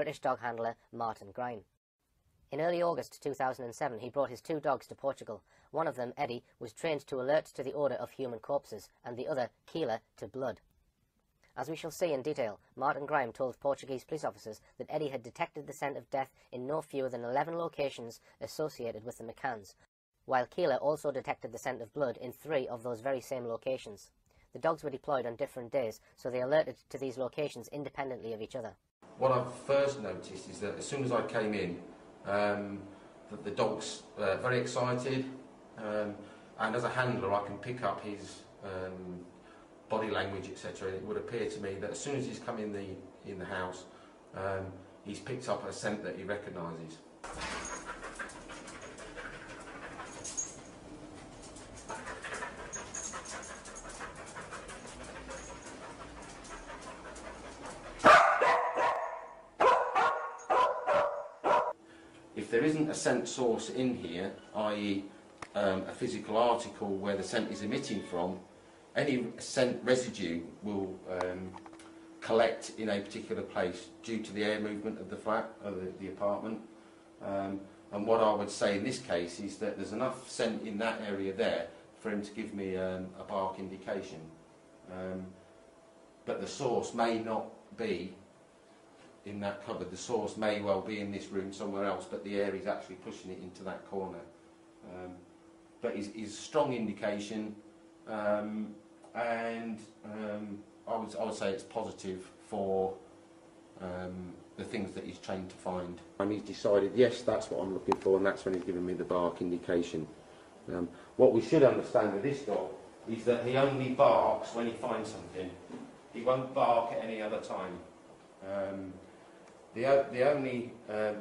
British dog handler Martin Grime. In early August 2007, he brought his 2 dogs to Portugal. One of them, Eddie, was trained to alert to the odour of human corpses, and the other, Keela, to blood. As we shall see in detail, Martin Grime told Portuguese police officers that Eddie had detected the scent of death in no fewer than 11 locations associated with the McCanns, while Keela also detected the scent of blood in 3 of those very same locations. The dogs were deployed on different days, so they alerted to these locations independently of each other. What I've first noticed is that as soon as I came in, the dog's very excited, and as a handler I can pick up his body language, etc. It would appear to me that as soon as he's come in the house, he's picked up a scent that he recognises. If there isn't a scent source in here, i.e. a physical article where the scent is emitting from, any scent residue will collect in a particular place due to the air movement of the flat, or the apartment. And what I would say in this case is that there's enough scent in that area there for him to give me a bark indication. But the source may not be in that cupboard. The source may well be in this room somewhere else, but the air is actually pushing it into that corner. But is a strong indication, and I would say it's positive for the things that he's trained to find. And he's decided, yes, that's what I'm looking for, and that's when he's given me the bark indication. What we should understand with this dog is that he only barks when he finds something. He won't bark at any other time. The only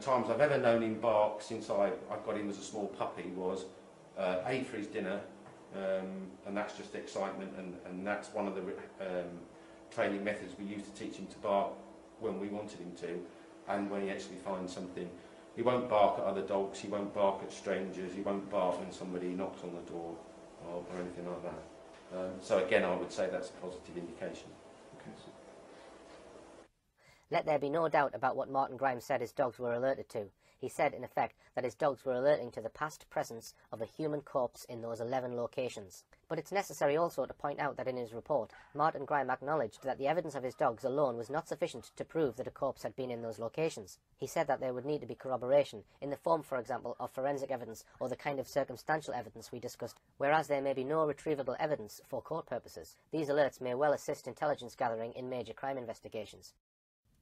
times I've ever known him bark since I got him as a small puppy was A, for his dinner, and that's just excitement, and that's one of the training methods we used to teach him to bark when we wanted him to, and when he actually finds something. He won't bark at other dogs, he won't bark at strangers, he won't bark when somebody knocks on the door or anything like that. So again, I would say that's a positive indication. Okay. Let there be no doubt about what Martin Grime said his dogs were alerted to. He said, in effect, that his dogs were alerting to the past presence of a human corpse in those 11 locations. But it's necessary also to point out that in his report, Martin Grime acknowledged that the evidence of his dogs alone was not sufficient to prove that a corpse had been in those locations. He said that there would need to be corroboration, in the form, for example, of forensic evidence or the kind of circumstantial evidence we discussed, whereas there may be no retrievable evidence for court purposes. These alerts may well assist intelligence gathering in major crime investigations.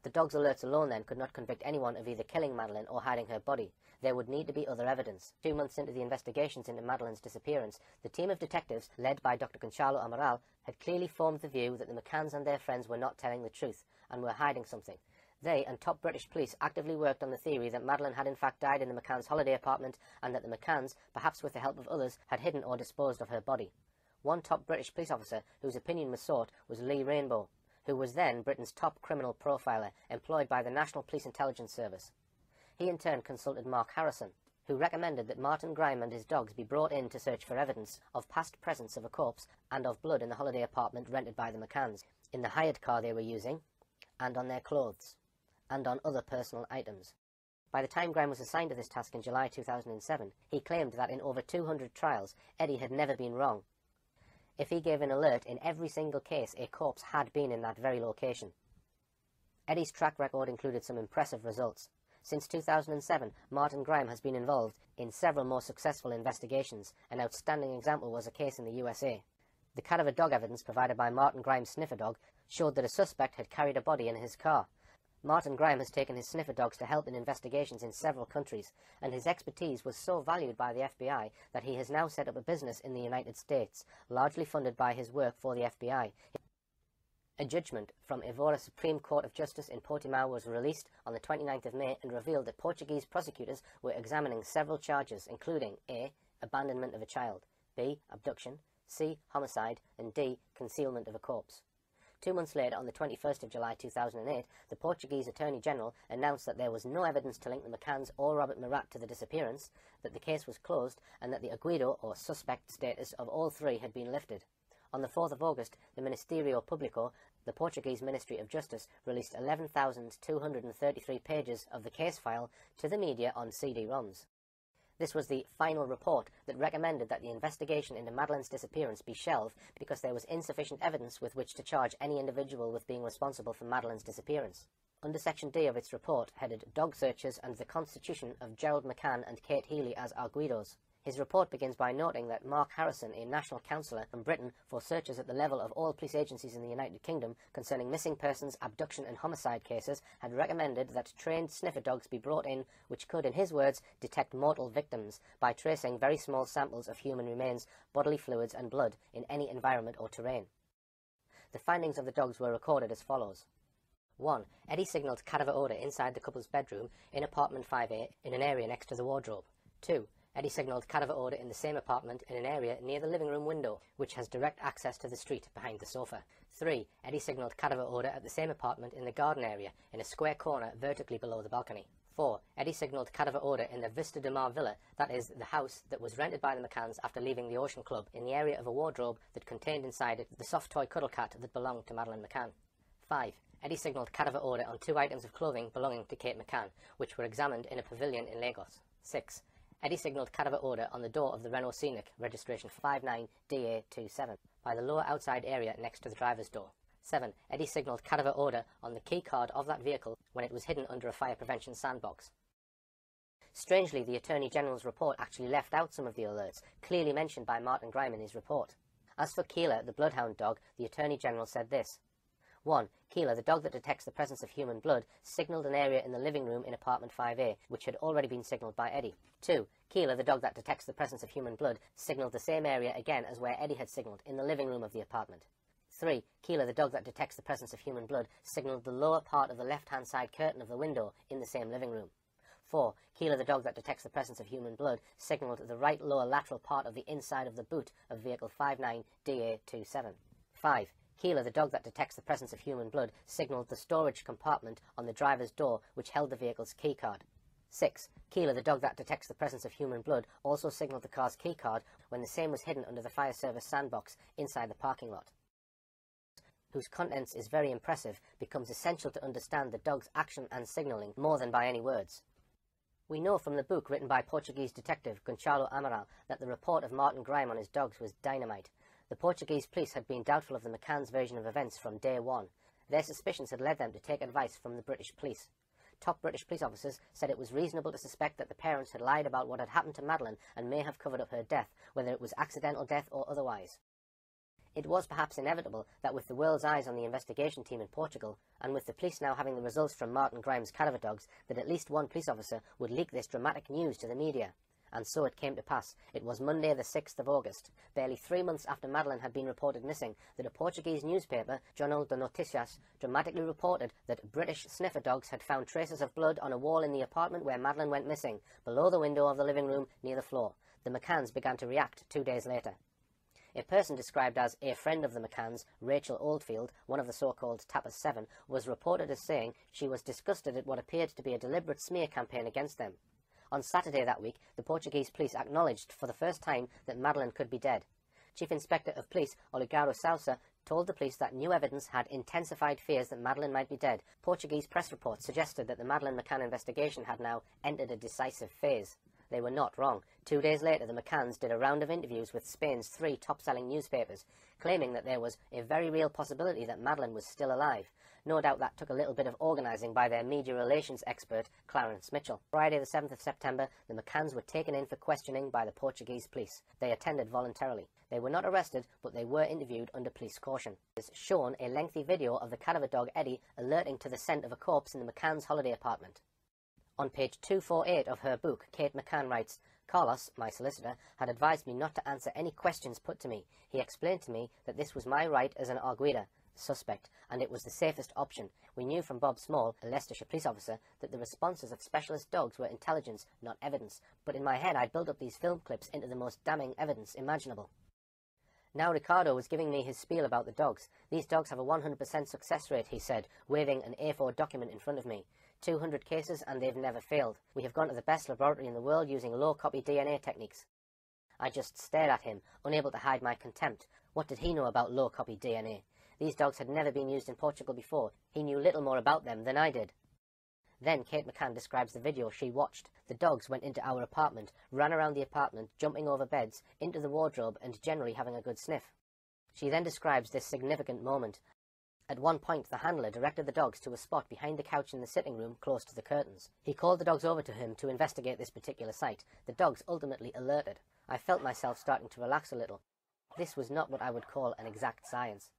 The dog's alerts alone then could not convict anyone of either killing Madeleine or hiding her body. There would need to be other evidence. 2 months into the investigations into Madeleine's disappearance, the team of detectives, led by Dr. Gonçalo Amaral, had clearly formed the view that the McCanns and their friends were not telling the truth, and were hiding something. They and top British police actively worked on the theory that Madeleine had in fact died in the McCanns' holiday apartment, and that the McCanns, perhaps with the help of others, had hidden or disposed of her body. One top British police officer whose opinion was sought was Lee Rainbow, who was then Britain's top criminal profiler, employed by the National Police Intelligence Service. He in turn consulted Mark Harrison, who recommended that Martin Grime and his dogs be brought in to search for evidence of past presence of a corpse and of blood in the holiday apartment rented by the McCanns, in the hired car they were using, and on their clothes, and on other personal items. By the time Grime was assigned to this task in July 2007, he claimed that in over 200 trials, Eddie had never been wrong. If he gave an alert, in every single case a corpse had been in that very location. Eddie's track record included some impressive results. Since 2007, Martin Grime has been involved in several more successful investigations. An outstanding example was a case in the USA. The cadaver dog evidence provided by Martin Grime's sniffer dog showed that a suspect had carried a body in his car. Martin Grime has taken his sniffer dogs to help in investigations in several countries, and his expertise was so valued by the FBI that he has now set up a business in the United States, largely funded by his work for the FBI. A judgment from Evora Supreme Court of Justice in Portimao was released on the 29th of May and revealed that Portuguese prosecutors were examining several charges, including A. Abandonment of a child, B. Abduction, C. Homicide, and D. Concealment of a corpse. 2 months later, on the 21st of July 2008, the Portuguese Attorney General announced that there was no evidence to link the McCanns or Robert Murat to the disappearance, that the case was closed, and that the aguido, or suspect status, of all 3 had been lifted. On the 4th of August, the Ministerio Público, the Portuguese Ministry of Justice, released 11,233 pages of the case file to the media on CD-ROMs. This was the final report that recommended that the investigation into Madeleine's disappearance be shelved because there was insufficient evidence with which to charge any individual with being responsible for Madeleine's disappearance. Under Section D of its report, headed Dog Searches and the Constitution of Gerald McCann and Kate Healy as Arguidos, his report begins by noting that Mark Harrison, a national counsellor from Britain for searches at the level of all police agencies in the United Kingdom concerning missing persons, abduction and homicide cases, had recommended that trained sniffer dogs be brought in which could, in his words, detect mortal victims by tracing very small samples of human remains, bodily fluids and blood in any environment or terrain. The findings of the dogs were recorded as follows. 1. Eddie signalled cadaver odour inside the couple's bedroom in apartment 5A in an area next to the wardrobe. 2. Eddie signalled cadaver odour in the same apartment in an area near the living room window, which has direct access to the street behind the sofa. 3. Eddie signalled cadaver odour at the same apartment in the garden area, in a square corner vertically below the balcony. 4. Eddie signalled cadaver odour in the Vista de Mar villa, that is, the house that was rented by the McCanns after leaving the Ocean Club, in the area of a wardrobe that contained inside it the soft toy cuddle cat that belonged to Madeleine McCann. 5. Eddie signalled cadaver odour on 2 items of clothing belonging to Kate McCann, which were examined in a pavilion in Lagos. 6. Eddie signalled cadaver odour on the door of the Renault Scenic, registration 59DA27, by the lower outside area next to the driver's door. 7. Eddie signalled cadaver odour on the key card of that vehicle when it was hidden under a fire prevention sandbox. Strangely, the Attorney General's report actually left out some of the alerts, clearly mentioned by Martin Grime in his report. As for Keeler, the bloodhound dog, the Attorney General said this. 1. Keeler, the dog that detects the presence of human blood, signalled an area in the living room in apartment 5A, which had already been signalled by Eddie. 2. Keeler, the dog that detects the presence of human blood, signalled the same area again as where Eddie had signalled, in the living room of the apartment. 3. Keeler, the dog that detects the presence of human blood, signalled the lower part of the left-hand side curtain of the window in the same living room. 4. Keeler, the dog that detects the presence of human blood, signalled the right lower lateral part of the inside of the boot of vehicle 59DA27. 5. Keeler, the dog that detects the presence of human blood, signalled the storage compartment on the driver's door which held the vehicle's keycard. 6. Keeler, the dog that detects the presence of human blood, also signalled the car's keycard when the same was hidden under the fire service sandbox inside the parking lot. Whose contents is very impressive, becomes essential to understand the dog's action and signalling more than by any words. We know from the book written by Portuguese detective Gonçalo Amaral that the report of Martin Grime on his dogs was dynamite. The Portuguese police had been doubtful of the McCann's version of events from day one. Their suspicions had led them to take advice from the British police. Top British police officers said it was reasonable to suspect that the parents had lied about what had happened to Madeleine and may have covered up her death, whether it was accidental death or otherwise. It was perhaps inevitable that with the world's eyes on the investigation team in Portugal, and with the police now having the results from Martin Grime's cadaver dogs, that at least one police officer would leak this dramatic news to the media. And so it came to pass. It was Monday the 6th of August, barely 3 months after Madeleine had been reported missing, that a Portuguese newspaper, Jornal de Noticias, dramatically reported that British sniffer dogs had found traces of blood on a wall in the apartment where Madeleine went missing, below the window of the living room near the floor. The McCanns began to react 2 days later. A person described as a friend of the McCanns, Rachel Oldfield, one of the so-called Tappers 7, was reported as saying she was disgusted at what appeared to be a deliberate smear campaign against them. On Saturday that week, the Portuguese police acknowledged for the first time that Madeleine could be dead. Chief Inspector of Police Olegário Sousa told the police that new evidence had intensified fears that Madeleine might be dead. Portuguese press reports suggested that the Madeleine McCann investigation had now entered a decisive phase. They were not wrong. 2 days later, the McCanns did a round of interviews with Spain's 3 top-selling newspapers, claiming that there was a very real possibility that Madeleine was still alive. No doubt that took a little bit of organising by their media relations expert, Clarence Mitchell. Friday the 7th of September, the McCanns were taken in for questioning by the Portuguese police. They attended voluntarily. They were not arrested, but they were interviewed under police caution. There's shown a lengthy video of the cadaver dog Eddie alerting to the scent of a corpse in the McCanns' holiday apartment. On page 248 of her book, Kate McCann writes, Carlos, my solicitor, had advised me not to answer any questions put to me. He explained to me that this was my right as an arguida, suspect, and it was the safest option. We knew from Bob Small, a Leicestershire police officer, that the responses of specialist dogs were intelligence, not evidence, but in my head I'd built up these film clips into the most damning evidence imaginable. Now Ricardo was giving me his spiel about the dogs. These dogs have a 100% success rate, he said, waving an A4 document in front of me. 200 cases and they've never failed. We have gone to the best laboratory in the world using low-copy DNA techniques. I just stared at him, unable to hide my contempt. What did he know about low-copy DNA? These dogs had never been used in Portugal before. He knew little more about them than I did. Then Kate McCann describes the video she watched. The dogs went into our apartment, ran around the apartment, jumping over beds, into the wardrobe, and generally having a good sniff. She then describes this significant moment. At one point, the handler directed the dogs to a spot behind the couch in the sitting room close to the curtains. He called the dogs over to him to investigate this particular site. The dogs ultimately alerted. I felt myself starting to relax a little. This was not what I would call an exact science.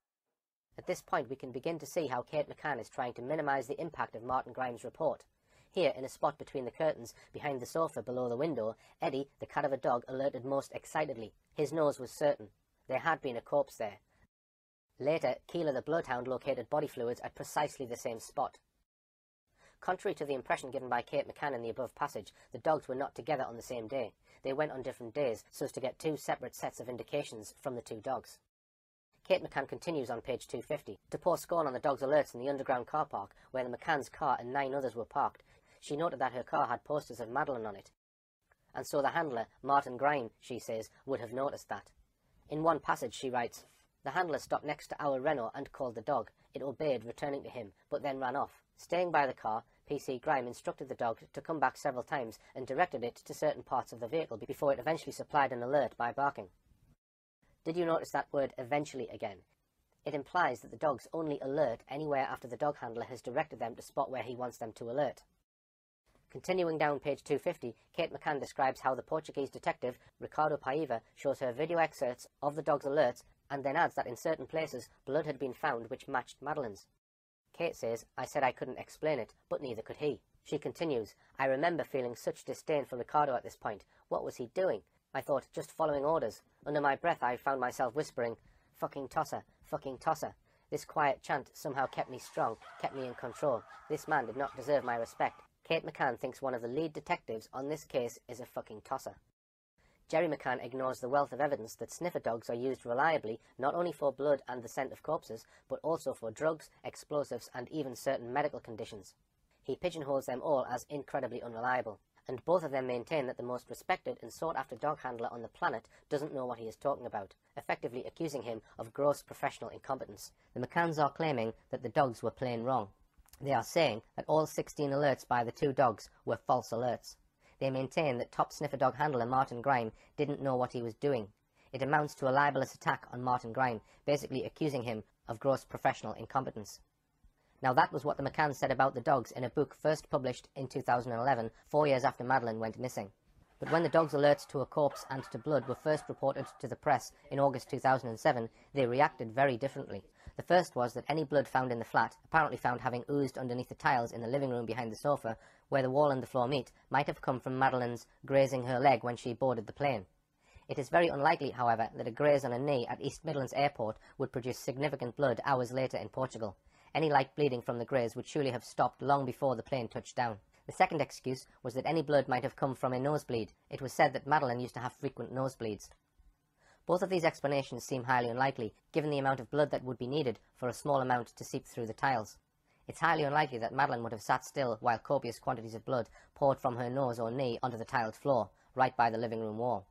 At this point, we can begin to see how Kate McCann is trying to minimise the impact of Martin Grimes' report. Here, in a spot between the curtains, behind the sofa below the window, Eddie, the cadaver dog, alerted most excitedly. His nose was certain. There had been a corpse there. Later, Keeler the bloodhound located body fluids at precisely the same spot. Contrary to the impression given by Kate McCann in the above passage, the dogs were not together on the same day. They went on different days, so as to get two separate sets of indications from the two dogs. Kate McCann continues on page 250. To pour scorn on the dog's alerts in the underground car park, where the McCann's car and 9 others were parked, she noted that her car had posters of Madeleine on it. And so the handler, Martin Grime, she says, would have noticed that. In one passage she writes, "The handler stopped next to our Renault and called the dog. It obeyed, returning to him, but then ran off. Staying by the car, PC Grime instructed the dog to come back several times and directed it to certain parts of the vehicle before it eventually supplied an alert by barking." Did you notice that word eventually again? It implies that the dogs only alert anywhere after the dog handler has directed them to spot where he wants them to alert. Continuing down page 250, Kate McCann describes how the Portuguese detective, Ricardo Paiva, shows her video excerpts of the dog's alerts and then adds that in certain places blood had been found which matched Madeleine's. Kate says, "I said I couldn't explain it, but neither could he." She continues, "I remember feeling such disdain for Ricardo at this point. What was he doing? I thought, just following orders. Under my breath I found myself whispering, 'Fucking tosser, fucking tosser.' This quiet chant somehow kept me strong, kept me in control. This man did not deserve my respect." Kate McCann thinks one of the lead detectives on this case is a fucking tosser. Jerry McCann ignores the wealth of evidence that sniffer dogs are used reliably not only for blood and the scent of corpses, but also for drugs, explosives, and even certain medical conditions. He pigeonholes them all as incredibly unreliable, and both of them maintain that the most respected and sought-after dog handler on the planet doesn't know what he is talking about, effectively accusing him of gross professional incompetence. The McCanns are claiming that the dogs were plain wrong. They are saying that all 16 alerts by the two dogs were false alerts. They maintain that top sniffer dog handler Martin Grime didn't know what he was doing. It amounts to a libelous attack on Martin Grime, basically accusing him of gross professional incompetence. Now that was what the McCanns said about the dogs in a book first published in 2011, 4 years after Madeleine went missing. But when the dogs' alerts to a corpse and to blood were first reported to the press in August 2007, they reacted very differently. The first was that any blood found in the flat, apparently found having oozed underneath the tiles in the living room behind the sofa, where the wall and the floor meet, might have come from Madeleine's grazing her leg when she boarded the plane. It is very unlikely, however, that a graze on a knee at East Midlands Airport would produce significant blood hours later in Portugal. Any light bleeding from the graze would surely have stopped long before the plane touched down. The second excuse was that any blood might have come from a nosebleed. It was said that Madeleine used to have frequent nosebleeds. Both of these explanations seem highly unlikely, given the amount of blood that would be needed for a small amount to seep through the tiles. It's highly unlikely that Madeleine would have sat still while copious quantities of blood poured from her nose or knee onto the tiled floor, right by the living room wall.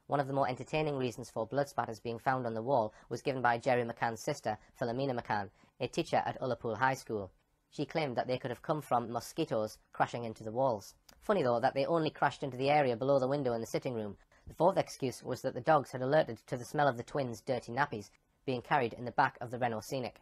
One of the more entertaining reasons for blood spatters being found on the wall was given by Jerry McCann's sister, Philomena McCann, a teacher at Ullapool High School. She claimed that they could have come from mosquitoes crashing into the walls. Funny though that they only crashed into the area below the window in the sitting room. The fourth excuse was that the dogs had alerted to the smell of the twins' dirty nappies being carried in the back of the Renault Scenic.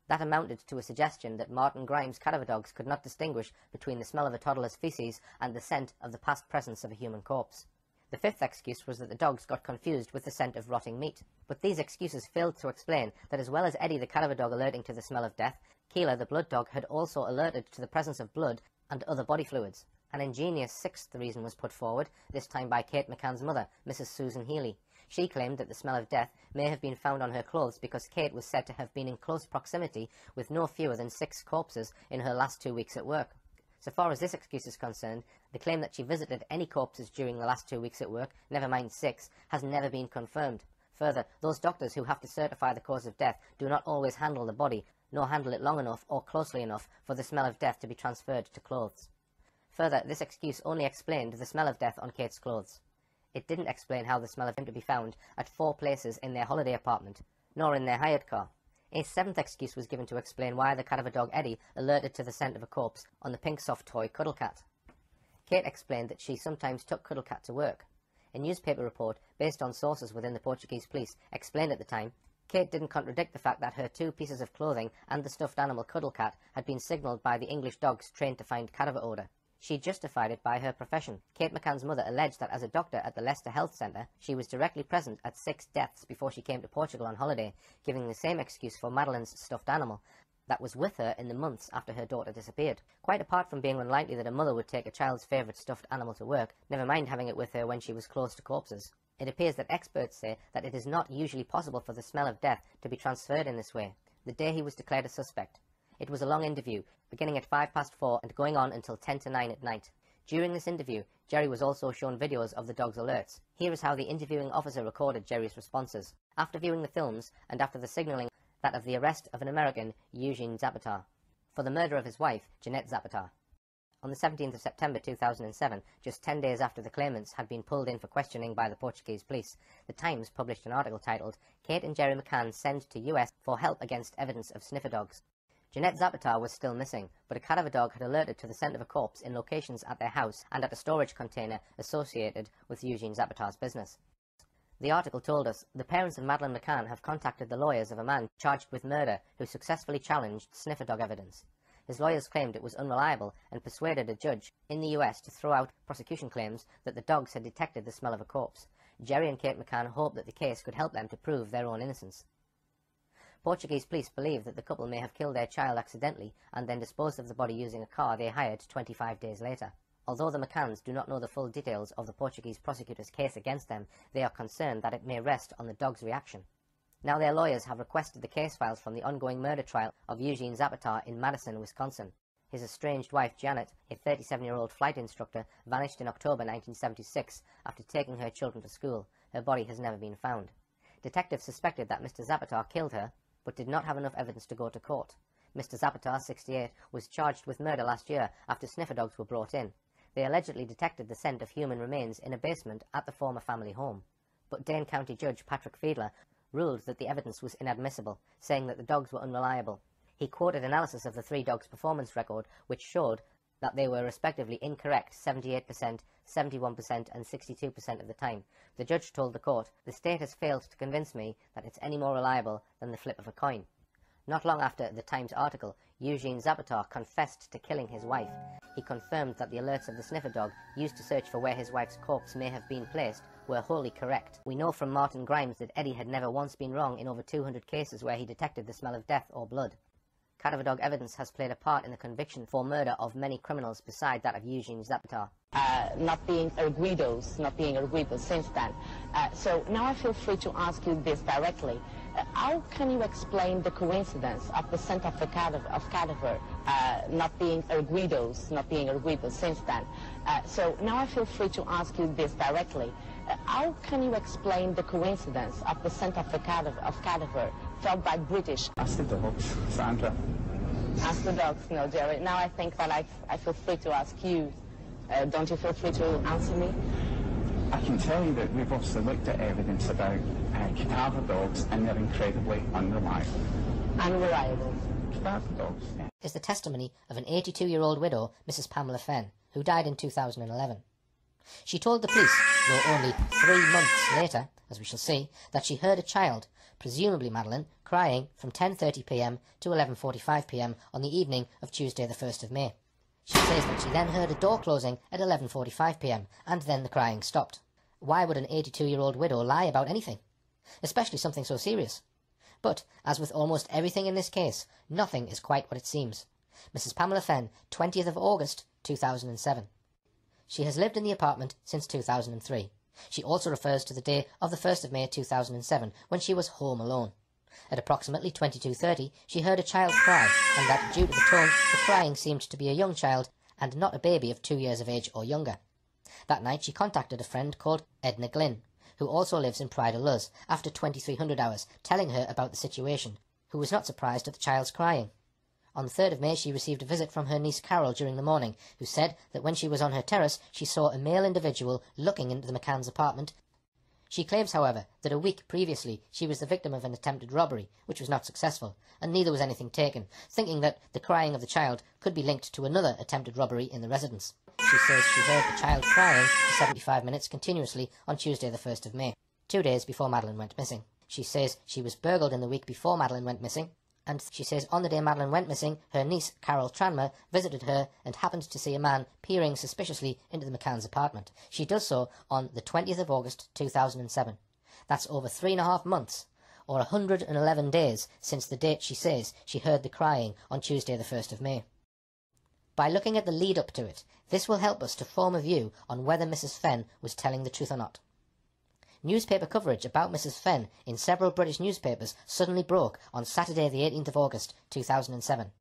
That amounted to a suggestion that Martin Grimes' cadaver dogs could not distinguish between the smell of a toddler's feces and the scent of the past presence of a human corpse. The fifth excuse was that the dogs got confused with the scent of rotting meat. But these excuses failed to explain that as well as Eddie the cadaver dog alerting to the smell of death, Keeler the blood dog had also alerted to the presence of blood and other body fluids. An ingenious sixth reason was put forward, this time by Kate McCann's mother, Mrs. Susan Healy. She claimed that the smell of death may have been found on her clothes because Kate was said to have been in close proximity with no fewer than 6 corpses in her last 2 weeks at work. So far as this excuse is concerned, the claim that she visited any corpses during the last 2 weeks at work, never mind 6, has never been confirmed. Further, those doctors who have to certify the cause of death do not always handle the body, nor handle it long enough or closely enough for the smell of death to be transferred to clothes. Further, this excuse only explained the smell of death on Kate's clothes. It didn't explain how the smell of him to be found at 4 places in their holiday apartment, nor in their hired car. A 7th excuse was given to explain why the cadaver dog Eddie alerted to the scent of a corpse on the pink soft toy Cuddle Cat. Kate explained that she sometimes took Cuddle Cat to work. A newspaper report, based on sources within the Portuguese police, explained at the time, Kate didn't contradict the fact that her 2 pieces of clothing and the stuffed animal Cuddle Cat had been signalled by the English dogs trained to find cadaver odour. She justified it by her profession. Kate McCann's mother alleged that as a doctor at the Leicester Health Centre, she was directly present at 6 deaths before she came to Portugal on holiday, giving the same excuse for Madeleine's stuffed animal that was with her in the months after her daughter disappeared. Quite apart from being unlikely that a mother would take a child's favourite stuffed animal to work, never mind having it with her when she was close to corpses, it appears that experts say that it is not usually possible for the smell of death to be transferred in this way. The day he was declared a suspect, it was a long interview, beginning at 4:05 and going on until 10 to 9 at night. During this interview, Jerry was also shown videos of the dog's alerts. Here is how the interviewing officer recorded Jerry's responses. After viewing the films, and after the signalling that of the arrest of an American, Eugene Zapata, for the murder of his wife, Jeanette Zapata. On the 17th of September 2007, just 10 days after the claimants had been pulled in for questioning by the Portuguese police, the Times published an article titled, "Kate and Jerry McCann Sent to US for Help Against Evidence of Sniffer Dogs." Jeanette Zapata was still missing, but a cadaver dog had alerted to the scent of a corpse in locations at their house and at a storage container associated with Eugene Zapata's business. The article told us, the parents of Madeleine McCann have contacted the lawyers of a man charged with murder who successfully challenged sniffer dog evidence. His lawyers claimed it was unreliable and persuaded a judge in the US to throw out prosecution claims that the dogs had detected the smell of a corpse. Jerry and Kate McCann hoped that the case could help them to prove their own innocence. Portuguese police believe that the couple may have killed their child accidentally and then disposed of the body using a car they hired 25 days later. Although the McCanns do not know the full details of the Portuguese prosecutor's case against them, they are concerned that it may rest on the dog's reaction. Now their lawyers have requested the case files from the ongoing murder trial of Eugene Zapata in Madison, Wisconsin. His estranged wife Janet, a 37-year-old flight instructor, vanished in October 1976 after taking her children to school. Her body has never been found. Detectives suspected that Mr. Zapata killed her, but did not have enough evidence to go to court. Mr. Zapata, 68, was charged with murder last year after sniffer dogs were brought in. They allegedly detected the scent of human remains in a basement at the former family home. But Dane County Judge Patrick Fiedler ruled that the evidence was inadmissible, saying that the dogs were unreliable. He quoted analysis of the 3 dogs' performance record, which showed that they were respectively incorrect 78%, 71% and 62% of the time. The judge told the court, "The state has failed to convince me that it's any more reliable than the flip of a coin." Not long after the Times article, Eugene Zapata confessed to killing his wife. He confirmed that the alerts of the sniffer dog used to search for where his wife's corpse may have been placed were wholly correct. We know from Martin Grimes that Eddie had never once been wrong in over 200 cases where he detected the smell of death or blood. Cadaver dog evidence has played a part in the conviction for murder of many criminals beside that of Eugene Zapata. Not being arguidos since then. So now I feel free to ask you this directly. How can you explain the coincidence of the scent of the cadaver not being arguidos since then? So now I feel free to ask you this directly. How can you explain the coincidence of the scent of the cadaver felt by British? Ask the dogs, Sandra. Ask the dogs, no, Jerry. Now I think that I feel free to ask you. Don't you feel free to answer me? I can tell you that we've obviously looked at evidence about cadaver dogs, and they're incredibly unreliable. Unreliable. Cadaver dogs, yeah. Is the testimony of an 82-year-old widow, Mrs. Pamela Fenn, who died in 2011. She told the police, though only 3 months later, as we shall see, that she heard a child, presumably Madeleine, crying from 10:30 p.m. to 11:45 p.m. on the evening of Tuesday the 1st of May. She says that she then heard a door closing at 11:45 p.m. and then the crying stopped. Why would an 82-year-old widow lie about anything? Especially something so serious. But, as with almost everything in this case, nothing is quite what it seems. Mrs. Pamela Fenn, 20th of August, 2007. She has lived in the apartment since 2003. She also refers to the day of the 1st of May 2007, when she was home alone. At approximately 22:30, she heard a child cry, and that due to the tone, the crying seemed to be a young child, and not a baby of 2 years of age or younger. That night she contacted a friend called Edna Glynn, who also lives in Pride of Luz, after 2300 hours, telling her about the situation, who was not surprised at the child's crying. On the 3rd of May, she received a visit from her niece Carol during the morning, who said that when she was on her terrace, she saw a male individual looking into the McCann's apartment. She claims, however, that a week previously she was the victim of an attempted robbery, which was not successful, and neither was anything taken, thinking that the crying of the child could be linked to another attempted robbery in the residence. She says she heard the child crying for 75 minutes continuously on Tuesday the 1st of May, 2 days before Madeleine went missing. She says she was burgled in the week before Madeleine went missing, and she says on the day Madeleine went missing, her niece, Carol Tranmer, visited her and happened to see a man peering suspiciously into the McCann's apartment. She does so on the 20th of August 2007. That's over 3.5 months, or 111 days since the date she says she heard the crying on Tuesday the 1st of May. By looking at the lead up to it, this will help us to form a view on whether Mrs. Fenn was telling the truth or not. Newspaper coverage about Mrs. Fenn in several British newspapers suddenly broke on Saturday the 18th of August 2007.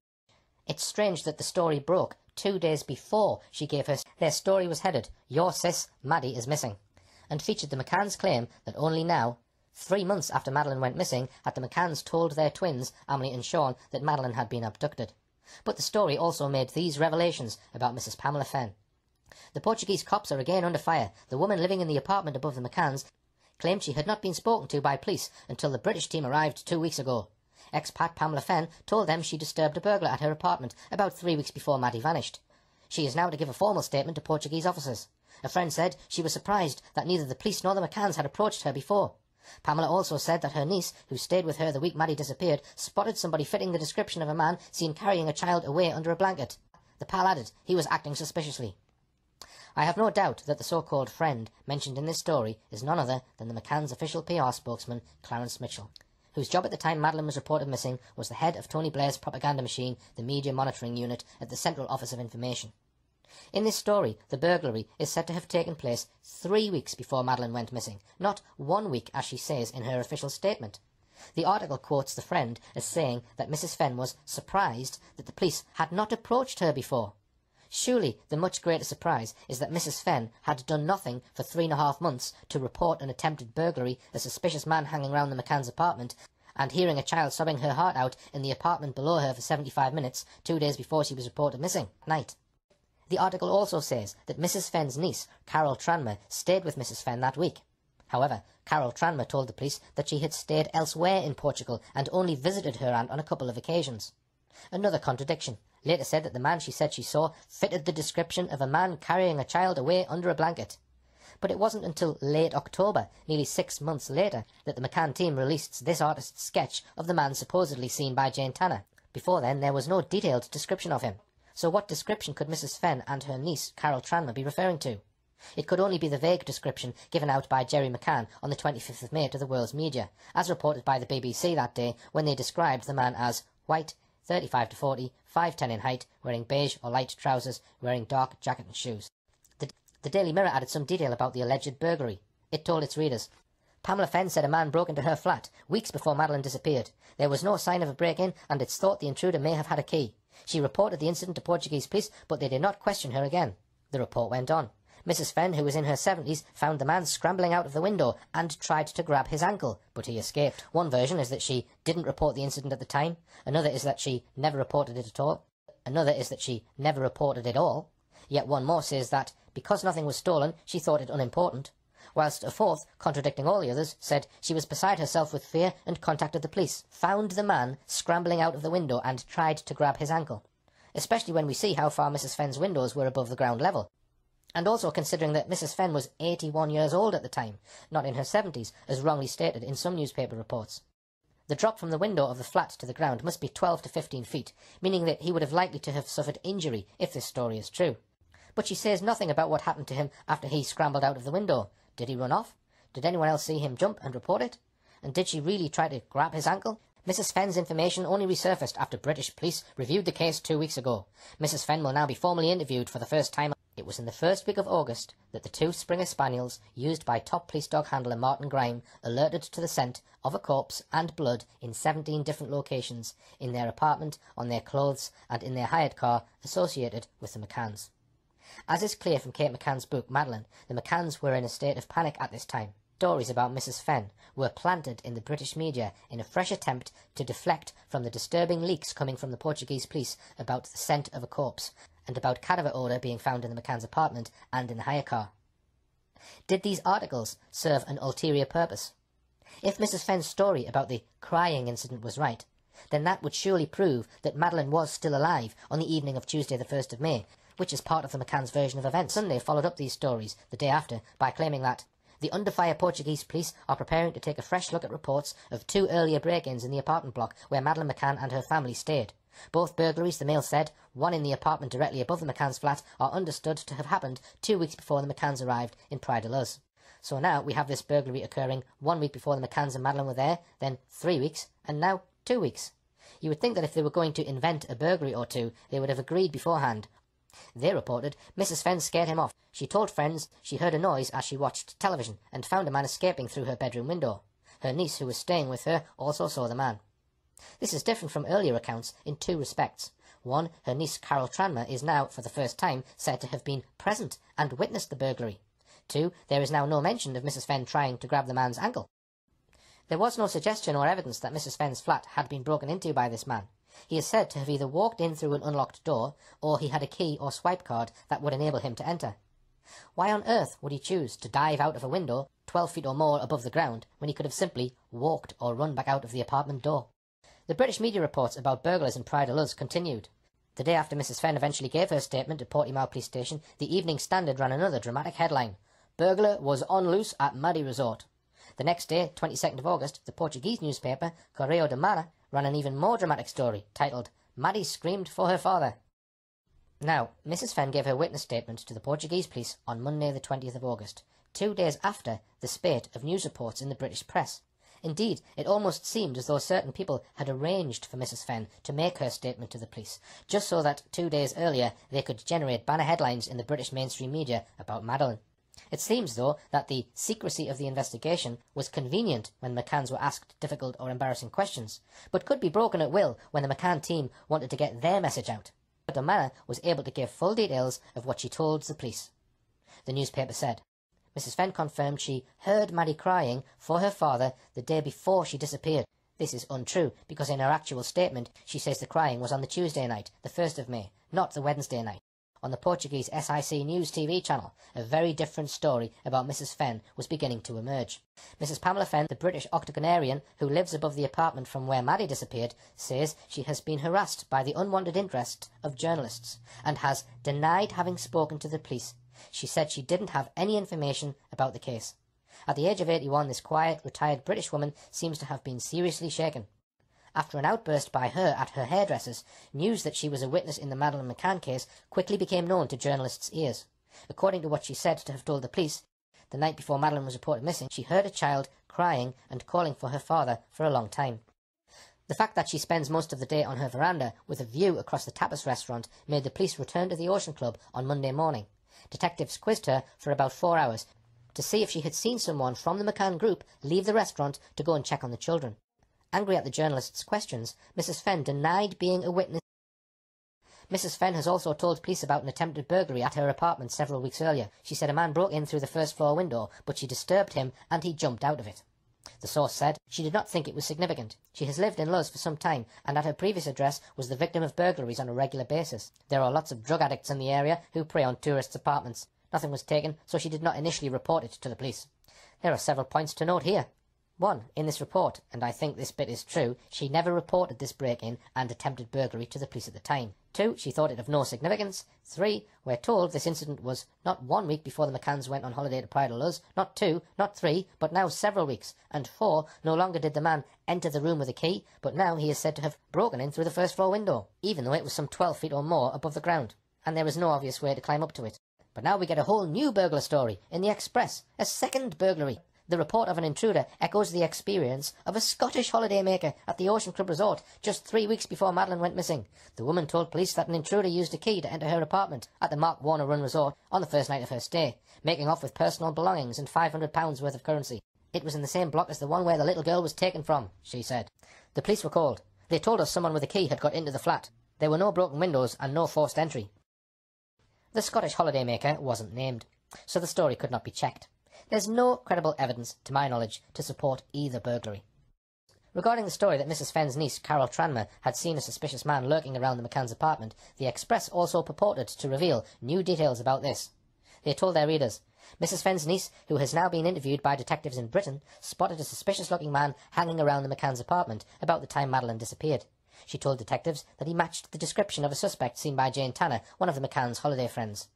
It's strange that the story broke 2 days before she gave her... Their story was headed, "Your sis, Maddie, is missing," and featured the McCann's claim that only now, 3 months after Madeleine went missing, had the McCanns told their twins, Emily and Sean, that Madeleine had been abducted. But the story also made these revelations about Mrs. Pamela Fenn. The Portuguese cops are again under fire. The woman living in the apartment above the McCanns claimed she had not been spoken to by police until the British team arrived 2 weeks ago. Expat Pamela Fenn told them she disturbed a burglar at her apartment about 3 weeks before Maddie vanished. She is now to give a formal statement to Portuguese officers. A friend said she was surprised that neither the police nor the McCanns had approached her before. Pamela also said that her niece, who stayed with her the week Maddie disappeared, spotted somebody fitting the description of a man seen carrying a child away under a blanket. The pal added he was acting suspiciously. I have no doubt that the so-called friend mentioned in this story is none other than the McCann's official PR spokesman, Clarence Mitchell, whose job at the time Madeleine was reported missing was the head of Tony Blair's propaganda machine, the Media Monitoring Unit at the Central Office of Information. In this story, the burglary is said to have taken place 3 weeks before Madeleine went missing, not 1 week as she says in her official statement. The article quotes the friend as saying that Mrs. Fenn was surprised that the police had not approached her before. Surely the much greater surprise is that Mrs. Fenn had done nothing for 3.5 months to report an attempted burglary, a suspicious man hanging around the McCann's apartment, and hearing a child sobbing her heart out in the apartment below her for 75 minutes, 2 days before she was reported missing at night. The article also says that Mrs. Fenn's niece, Carol Tranmer, stayed with Mrs. Fenn that week. However, Carol Tranmer told the police that she had stayed elsewhere in Portugal and only visited her aunt on a couple of occasions. Another contradiction. Later said that the man she said she saw fitted the description of a man carrying a child away under a blanket. But it wasn't until late October, nearly 6 months later, that the McCann team released this artist's sketch of the man supposedly seen by Jane Tanner. Before then, there was no detailed description of him. So what description could Mrs. Fenn and her niece, Carol Tranmer, be referring to? It could only be the vague description given out by Jerry McCann on the 25th of May to the world's media, as reported by the BBC that day when they described the man as white, 35 to 40, 5'10" in height, wearing beige or light trousers, wearing dark jacket and shoes. The Daily Mirror added some detail about the alleged burglary. It told its readers, Pamela Fenn said a man broke into her flat weeks before Madeleine disappeared. There was no sign of a break-in, and it's thought the intruder may have had a key. She reported the incident to Portuguese police, but they did not question her again. The report went on. Mrs. Fenn, who was in her 70s, found the man scrambling out of the window and tried to grab his ankle, but he escaped. One version is that she didn't report the incident at the time. Another is that she never reported it at all. Another is that she never reported it all. Yet one more says that, because nothing was stolen, she thought it unimportant. Whilst a fourth, contradicting all the others, said she was beside herself with fear and contacted the police, found the man scrambling out of the window and tried to grab his ankle. Especially when we see how far Mrs. Fenn's windows were above the ground level. And also considering that Mrs. Fenn was 81 years old at the time, not in her 70s, as wrongly stated in some newspaper reports. The drop from the window of the flat to the ground must be 12 to 15 feet, meaning that he would have likely to have suffered injury if this story is true. But she says nothing about what happened to him after he scrambled out of the window. Did he run off? Did anyone else see him jump and report it? And did she really try to grab his ankle? Mrs. Fenn's information only resurfaced after British police reviewed the case 2 weeks ago. Mrs. Fenn will now be formally interviewed for the first time. It was in the first week of August that the 2 Springer Spaniels, used by top police dog handler Martin Grime, alerted to the scent of a corpse and blood in 17 different locations, in their apartment, on their clothes, and in their hired car associated with the McCanns. As is clear from Kate McCann's book, Madeleine, the McCanns were in a state of panic at this time. Stories about Mrs. Fenn were planted in the British media in a fresh attempt to deflect from the disturbing leaks coming from the Portuguese police about the scent of a corpse and about cadaver odour being found in the McCann's apartment and in the hire car. Did these articles serve an ulterior purpose? If Mrs. Fenn's story about the crying incident was right, then that would surely prove that Madeleine was still alive on the evening of Tuesday the 1st of May, which is part of the McCann's version of events. Sunday followed up these stories the day after by claiming that the under fire Portuguese police are preparing to take a fresh look at reports of 2 earlier break-ins in the apartment block where Madeleine McCann and her family stayed. Both burglaries, the Mail said, one in the apartment directly above the McCann's flat, are understood to have happened 2 weeks before the McCanns arrived in Praia da Luz. So now we have this burglary occurring 1 week before the McCanns and Madeleine were there, then 3 weeks, and now 2 weeks. You would think that if they were going to invent a burglary or two, they would have agreed beforehand. They reported Mrs. Fenn scared him off. She told friends she heard a noise as she watched television and found a man escaping through her bedroom window. Her niece, who was staying with her, also saw the man. This is different from earlier accounts in 2 respects. One, her niece Carol Tranmer is now, for the first time, said to have been present and witnessed the burglary. 2, there is now no mention of Mrs. Fenn trying to grab the man's ankle. There was no suggestion or evidence that Mrs. Fenn's flat had been broken into by this man. He is said to have either walked in through an unlocked door, or he had a key or swipe card that would enable him to enter. Why on earth would he choose to dive out of a window 12 feet or more above the ground when he could have simply walked or run back out of the apartment door? The British media reports about burglars in Praia da Luz continued. The day after Mrs. Fenn eventually gave her statement at Portimao Police Station, the Evening Standard ran another dramatic headline: "Burglar was on loose at Muddy Resort." The next day, 22nd of August, the Portuguese newspaper, Correio da Manhã, ran an even more dramatic story, titled, "Maddie Screamed for Her Father." Now, Mrs. Fenn gave her witness statement to the Portuguese police on Monday the 20th of August, 2 days after the spate of news reports in the British press. Indeed, it almost seemed as though certain people had arranged for Mrs. Fenn to make her statement to the police, just so that 2 days earlier they could generate banner headlines in the British mainstream media about Madeleine. It seems, though, that the secrecy of the investigation was convenient when McCanns were asked difficult or embarrassing questions, but could be broken at will when the McCann team wanted to get their message out. But the Manor was able to give full details of what she told the police. The newspaper said, Mrs. Fenn confirmed she heard Maddie crying for her father the day before she disappeared. This is untrue, because in her actual statement she says the crying was on the Tuesday night, the 1st of May, not the Wednesday night. On the Portuguese SIC News TV channel, a very different story about Mrs. Fenn was beginning to emerge. Mrs. Pamela Fenn, the British octogenarian who lives above the apartment from where Maddie disappeared, says she has been harassed by the unwanted interest of journalists and has denied having spoken to the police. She said she didn't have any information about the case. At the age of 81, this quiet, retired British woman seems to have been seriously shaken. After an outburst by her at her hairdresser's, news that she was a witness in the Madeleine McCann case quickly became known to journalists' ears. According to what she said to have told the police, the night before Madeleine was reported missing, she heard a child crying and calling for her father for a long time. The fact that she spends most of the day on her veranda with a view across the tapas restaurant made the police return to the Ocean Club on Monday morning. Detectives quizzed her for about 4 hours to see if she had seen someone from the McCann group leave the restaurant to go and check on the children. Angry at the journalists' questions, Mrs. Fenn denied being a witness. Mrs. Fenn has also told police about an attempted burglary at her apartment several weeks earlier. She said a man broke in through the first floor window, but she disturbed him and he jumped out of it. The source said she did not think it was significant. She has lived in Luz for some time, and at her previous address was the victim of burglaries on a regular basis. There are lots of drug addicts in the area who prey on tourists' apartments. Nothing was taken, so she did not initially report it to the police. There are several points to note here. 1. In this report, and I think this bit is true, she never reported this break-in and attempted burglary to the police at the time. 2. She thought it of no significance. 3. We're told this incident was not 1 week before the McCanns went on holiday to Praia da Luz, not 2, not 3, but now several weeks. And 4. No longer did the man enter the room with a key, but now he is said to have broken in through the first floor window, even though it was some 12 feet or more above the ground, and there was no obvious way to climb up to it. But now we get a whole new burglar story in the Express, a second burglary. The report of an intruder echoes the experience of a Scottish holidaymaker at the Ocean Club Resort just 3 weeks before Madeleine went missing. The woman told police that an intruder used a key to enter her apartment at the Mark Warner Run Resort on the first night of her stay, making off with personal belongings and £500 worth of currency. It was in the same block as the one where the little girl was taken from, she said. The police were called. They told us someone with a key had got into the flat. There were no broken windows and no forced entry. The Scottish holidaymaker wasn't named, so the story could not be checked. There's no credible evidence, to my knowledge, to support either burglary. Regarding the story that Mrs. Fenn's niece, Carol Tranmer, had seen a suspicious man lurking around the McCann's apartment, the Express also purported to reveal new details about this. They told their readers, Mrs. Fenn's niece, who has now been interviewed by detectives in Britain, spotted a suspicious-looking man hanging around the McCann's apartment about the time Madeleine disappeared. She told detectives that he matched the description of a suspect seen by Jane Tanner, one of the McCann's holiday friends.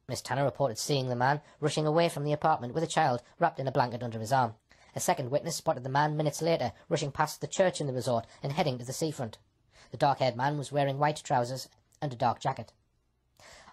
Miss Tanner reported seeing the man rushing away from the apartment with a child wrapped in a blanket under his arm. A second witness spotted the man minutes later rushing past the church in the resort and heading to the seafront. The dark-haired man was wearing white trousers and a dark jacket.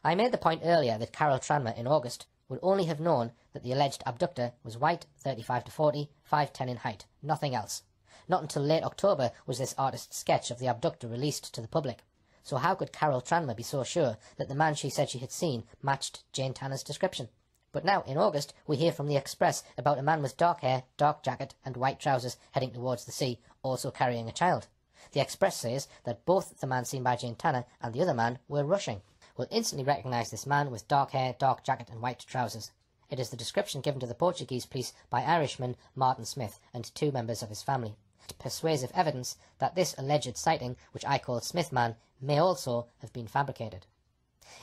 I made the point earlier that Carol Tranmer, in August, would only have known that the alleged abductor was white, 35 to 40, 5'10" in height, nothing else. Not until late October was this artist's sketch of the abductor released to the public. So how could Carol Tranmer be so sure that the man she said she had seen matched Jane Tanner's description? But now, in August, we hear from the Express about a man with dark hair, dark jacket and white trousers heading towards the sea, also carrying a child. The Express says that both the man seen by Jane Tanner and the other man were rushing. We'll instantly recognise this man with dark hair, dark jacket and white trousers. It is the description given to the Portuguese police by Irishman Martin Smith and 2 members of his family. Persuasive evidence that this alleged sighting, which I call Smith Man, may also have been fabricated.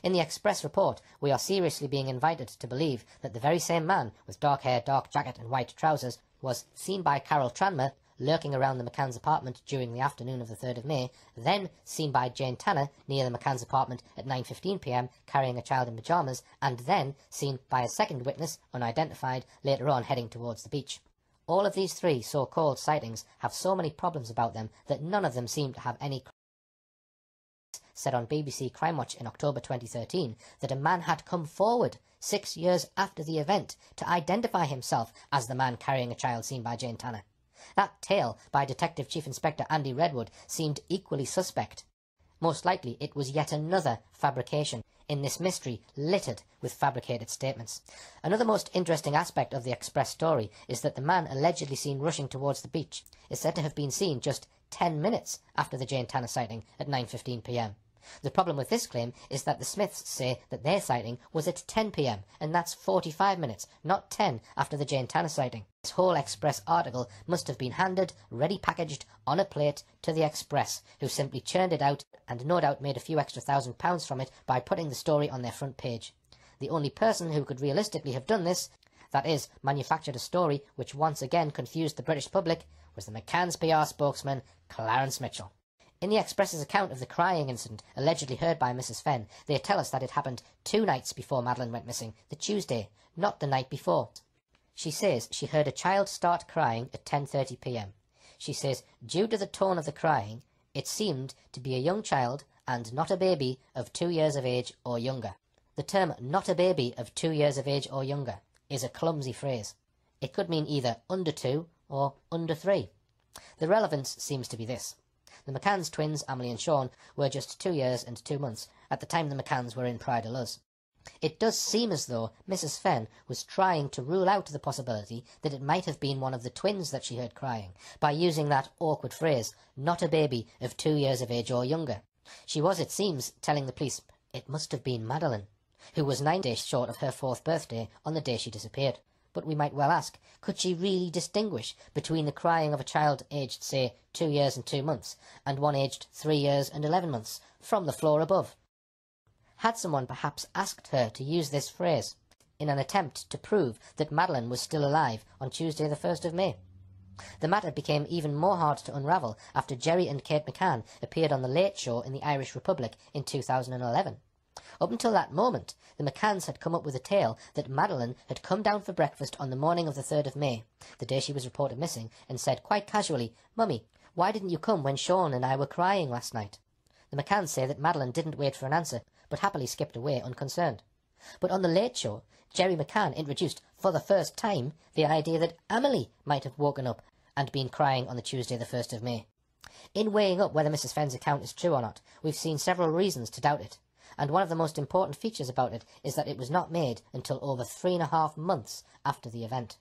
In the Express report, we are seriously being invited to believe that the very same man with dark hair, dark jacket and white trousers was seen by Carol Tranmer lurking around the McCann's apartment during the afternoon of the 3rd of May, then seen by Jane Tanner near the McCann's apartment at 9:15 p.m. carrying a child in pyjamas, and then seen by a second witness, unidentified, later on heading towards the beach. All of these 3 so-called sightings have so many problems about them that none of them seem to have any. Said on BBC Crime Watch in October 2013 that a man had come forward 6 years after the event to identify himself as the man carrying a child seen by Jane Tanner. That tale by Detective Chief Inspector Andy Redwood seemed equally suspect. Most likely it was yet another fabrication in this mystery littered with fabricated statements. Another most interesting aspect of the Express story is that the man allegedly seen rushing towards the beach is said to have been seen just 10 minutes after the Jane Tanner sighting at 9:15 p.m. The problem with this claim is that the Smiths say that their sighting was at 10 p.m, and that's 45 minutes, not 10, after the Jane Tanner sighting. This whole Express article must have been handed, ready packaged, on a plate to the Express, who simply churned it out and no doubt made a few extra £1,000 from it by putting the story on their front page. The only person who could realistically have done this, that is, manufactured a story which once again confused the British public, was the McCann's PR spokesman, Clarence Mitchell. In the Express's account of the crying incident allegedly heard by Mrs. Fenn, they tell us that it happened 2 nights before Madeleine went missing, the Tuesday, not the night before. She says she heard a child start crying at 10:30 p.m. She says, due to the tone of the crying, it seemed to be a young child and not a baby of 2 years of age or younger. The term not a baby of 2 years of age or younger is a clumsy phrase. It could mean either under 2 or under 3. The relevance seems to be this. The McCann's twins, Emily and Sean, were just 2 years and 2 months at the time the McCanns were in Pride of Luz. It does seem as though Mrs. Fenn was trying to rule out the possibility that it might have been one of the twins that she heard crying, by using that awkward phrase, not a baby of 2 years of age or younger. She was, it seems, telling the police it must have been Madeleine, who was 9 days short of her 4th birthday on the day she disappeared. But we might well ask, could she really distinguish between the crying of a child aged, say, 2 years and 2 months, and one aged 3 years and 11 months, from the floor above? Had someone perhaps asked her to use this phrase, in an attempt to prove that Madeleine was still alive on Tuesday the 1st of May? The matter became even more hard to unravel after Jerry and Kate McCann appeared on The Late Show in the Irish Republic in 2011. Up until that moment, the McCanns had come up with a tale that Madeleine had come down for breakfast on the morning of the 3rd of May, the day she was reported missing, and said quite casually, "Mummy, why didn't you come when Sean and I were crying last night?" The McCanns say that Madeleine didn't wait for an answer, but happily skipped away unconcerned. But on The Late Show, Jerry McCann introduced, for the first time, the idea that Emily might have woken up and been crying on the Tuesday the 1st of May. In weighing up whether Mrs. Fenn's account is true or not, we've seen several reasons to doubt it, and one of the most important features about it is that it was not made until over 3.5 months after the event.